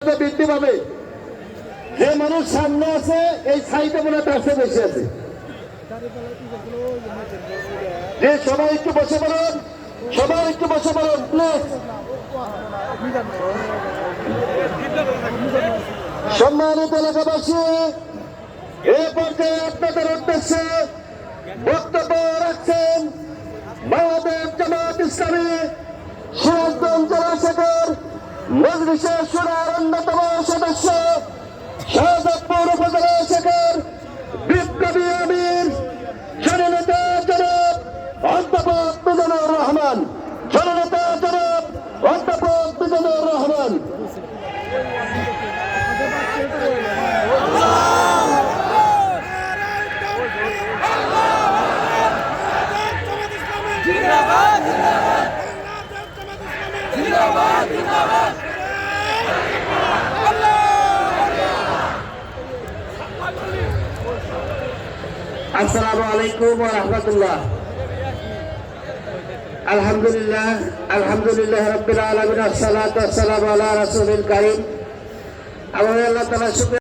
বৃদ্ধি পাবে। যে মানুষ সামনে আছে এই সাইডে মনে পাশে বসে আছে, যে সবাই একটু বসে পড়ুন, সবাই একটু বসে পড়ুন প্লিজ। সম্মানিত এলাকাবাসী, এ পর্যায়ে আপনাদের উদ্দেশ্যে বক্তব্য রাখছেন বাংলাদেশ জামাত ইসলামী সিরাজগঞ্জ জেলা শাখার মজলিসের শুরার অন্যতম সদস্য, শাহজাদপুর উপজেলা শাখার বিপ্লবী আমির জননেতা জনাব অধ্যাপক মিজানুর রহমান, জননেতা জনাব অধ্যাপক মিজানুর রহমান। আসসালামু আলাইকুম ওয়া রাহমাতুল্লাহ। আলহামদুলিল্লাহ, আলহামদুলিল্লাহ রাব্বিল আলামিন, আসসালাতু ওয়াসসালামু আলা রাসূলিল কারীম। আল্লাহ তাআলা